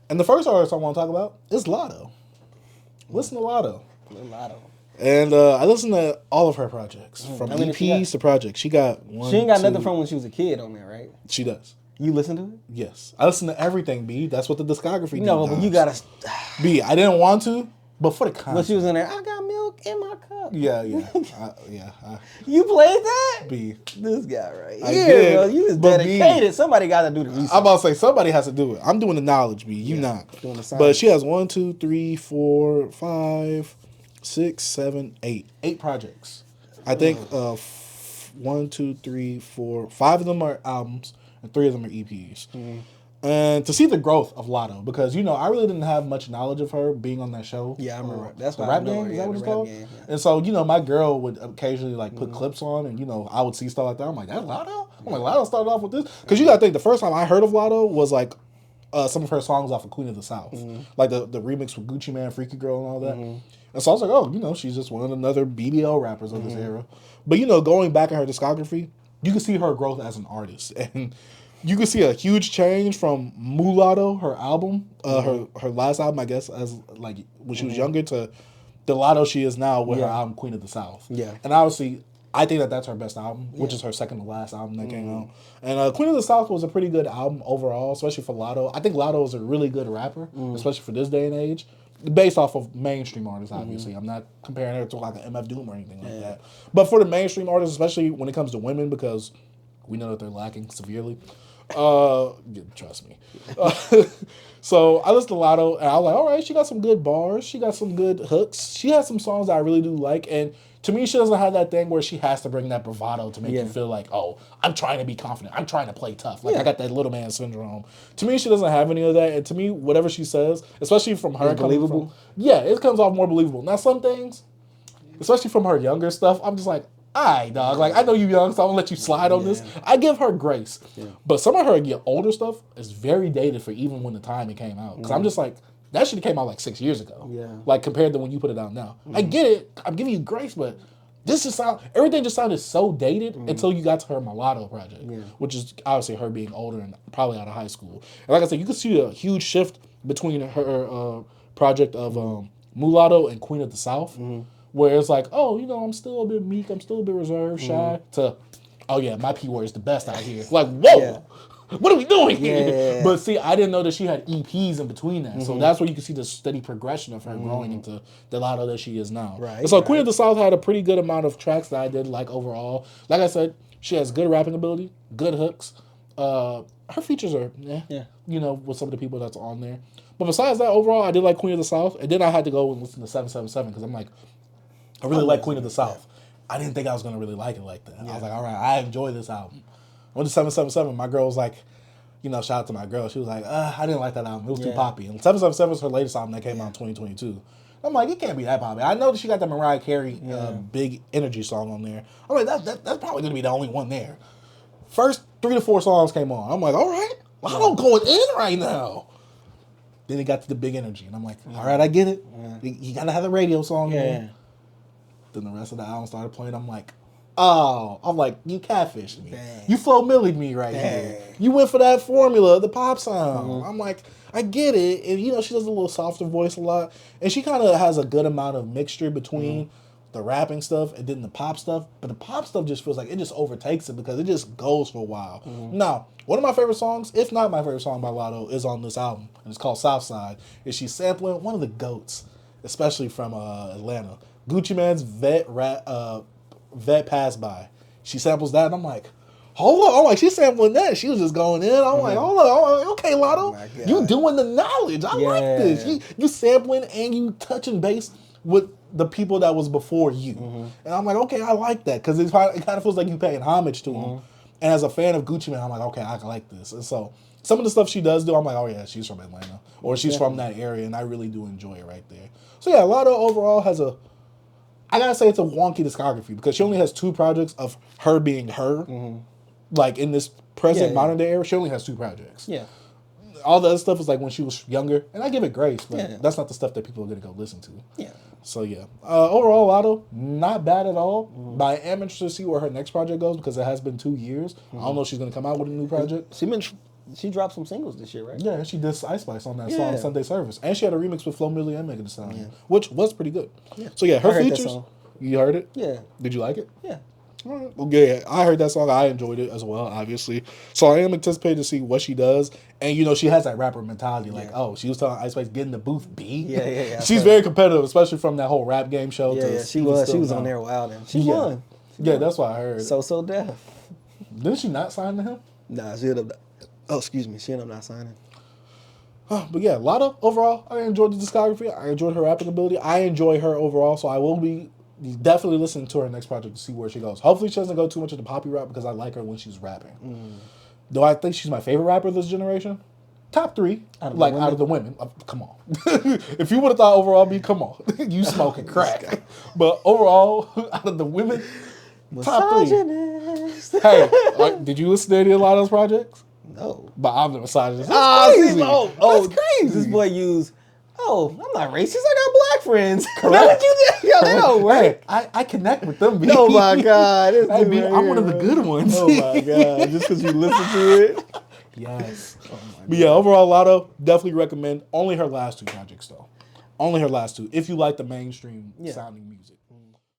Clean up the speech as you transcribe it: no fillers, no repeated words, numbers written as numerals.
And the first artist I want to talk about is Latto. Listen to Latto. Latto. And I listened to all of her projects, from EPs to projects. She got one. She ain't got nothing from when she was a kid on there, right? She does. You listen to it? Yes, I listen to everything. B. That's what the discography. No, but you gotta. B. I didn't want to, but for the content. When she was in there, I got milk in my cup. Yeah. You played that? B. This guy right I here, did, bro. You was but dedicated. B, Somebody got to do the research. I'm about to say somebody has to do it. I'm doing the knowledge, B. You not. Doing the science. But she has 1, 2, 3, 4, 5, 6, 7, 8. 8 projects. I think 1, 2, 3, 4, 5 of them are albums and 3 of them are EPs. Mm-hmm. And to see the growth of Latto, because I really didn't have much knowledge of her being on that show. Yeah, I remember. That's the rap game. Is that what it's called? Game, yeah. And so my girl would occasionally put clips on, and I would see stuff like that. I'm like, that's Latto. I'm like, Latto started off with this, because you gotta think the first time I heard of Latto was some of her songs off of Queen of the South, like the remix with Gucci Mane, Freaky Girl, and all that. And so I was like, oh, she's just one of another BBL rappers of this era. But going back in her discography, you can see her growth as an artist, and you can see a huge change from Mulatto, her album, her last album, I guess, as when she was younger, to the Latto she is now with her album Queen of the South. Yeah. And obviously, I think that's her best album, which is her second to last album that came out. And Queen of the South was a pretty good album overall, especially for Latto. I think Latto is a really good rapper, especially for this day and age, based off of mainstream artists, obviously. I'm not comparing her to an MF Doom or anything like that. But for the mainstream artists, especially when it comes to women, because we know that they're lacking severely. Trust me. So I listened to Latto, and I was like, all right, she got some good bars. She got some good hooks. She has some songs that I really do like. And to me, she doesn't have that thing where she has to bring that bravado to make you feel like, oh, I'm trying to be confident. I'm trying to play tough. I got that little man syndrome. To me, she doesn't have any of that. And to me, whatever she says, especially from her, believable. It comes off more believable. Now, some things, especially from her younger stuff, I'm just like, all right, dog. I know you young, so I'm gonna let you slide on this. I give her grace. Yeah. But some of her older stuff is very dated for even when the time it came out. Because I'm just like, that shit came out 6 years ago. Yeah. Compared to when you put it out now. I get it. I'm giving you grace, but everything just sounded so dated until you got to her Mulatto project, which is obviously her being older and probably out of high school. And like I said, you can see a huge shift between her project of Mulatto and Queen of the South. Where it's like, oh, I'm still a bit meek, I'm still a bit reserved, shy, to, oh yeah, my P word is the best out here. Whoa, what are we doing here? But see, I didn't know that she had EPs in between that. So that's where you can see the steady progression of her growing into the Latto that she is now. Right. And so Queen of the South had a pretty good amount of tracks that I did like overall. Like I said, she has good rapping ability, good hooks. Her features are, with some of the people that's on there. But besides that, overall, I did like Queen of the South. And then I had to go and listen to 777 because I'm like, I really like Queen of the South. I didn't think I was going to really like it like that. I was like, all right, I enjoy this album. I went to 777. My girl was like, shout out to my girl. She was like, I didn't like that album. It was too poppy. And 777 was her latest album that came out in 2022. I'm like, it can't be that poppy. I know that she got that Mariah Carey big energy song on there. I'm like, that's probably going to be the only one there. First 3 to 4 songs came on. I'm like, all right, I'm going in right now. Then it got to the big energy. And I'm like, all right, I get it. You got to have the radio song there. Then the rest of the album started playing. I'm like, you catfished me. Dang. You Flo Millied me right here. You went for that formula, the pop sound. I'm like, I get it. And, she does a little softer voice a lot. And she kind of has a good amount of mixture between the rapping stuff and then the pop stuff. But the pop stuff just feels like it just overtakes it because it just goes for a while. Now, one of my favorite songs, if not my favorite song by Latto, is on this album. And it's called Southside. And she's sampling one of the GOATs, especially from Atlanta. Gucci Mane's Vet Pass By. She samples that, and I'm like, hold on. I'm like, she's sampling that. She was just going in. I'm like, hold on. Okay, Latto, you doing the knowledge. I like this. You sampling and you touching base with the people that was before you. And I'm like, okay, I like that because it kind of feels like you paying homage to him. And as a fan of Gucci Mane, I'm like, okay, I like this. And so some of the stuff she does do, I'm like, oh yeah, she's from Atlanta. Or she's from that area, and I really do enjoy it right there. So yeah, Latto overall has I gotta say it's a wonky discography because she only has 2 projects of her being her. In this present modern day era, she only has 2 projects. Yeah. All the other stuff is when she was younger, and I give it grace, but that's not the stuff that people are gonna go listen to. Yeah. So yeah. Overall, Latto, not bad at all. But I am interested to see where her next project goes because it has been 2 years. I don't know if she's gonna come out with a new project. She been She dropped some singles this year, right? Yeah, she did Ice Spice on that song, Sunday Service. And she had a remix with Flo Milli and Megan Thee Stallion, which was pretty good. Yeah. So, yeah, her features. You heard it? Yeah. Did you like it? Yeah. All right. Well, yeah, I heard that song. I enjoyed it as well, obviously. So I am anticipating to see what she does. And, you know, she has that rapper mentality. Like, oh, she was telling Ice Spice, get in the booth, B. Yeah. She's very competitive, especially from that whole rap game show. Yeah, she was on there wild. And she won. Yeah, that's what I heard. So deaf. Didn't she not sign to him? Nah, she ended up. Oh, excuse me. She ended up not signing. But yeah, Latto, overall, I enjoyed the discography. I enjoyed her rapping ability. I enjoy her overall, so I will be definitely listening to her next project to see where she goes. Hopefully she doesn't go too much into poppy rap because I like her when she's rapping. Do I think she's my favorite rapper of this generation? Top 3, out of the women. Come on. If you would have thought overall, come on. You smoking crack. But overall, out of the women, top 3. Hey, did you listen to any of Latto's projects? No. But I'm the misogynist. That's crazy. That's crazy. This boy used, I'm not racist. I got black friends. Correct. Yo, they don't work. Hey, I connect with them. Oh, my God. I'm one of the good ones. Oh, my God. Just because you listen to it? Yes. But yeah, overall, Latto, definitely recommend. Only her last 2 projects, though. Only her last 2, if you like the mainstream sounding music.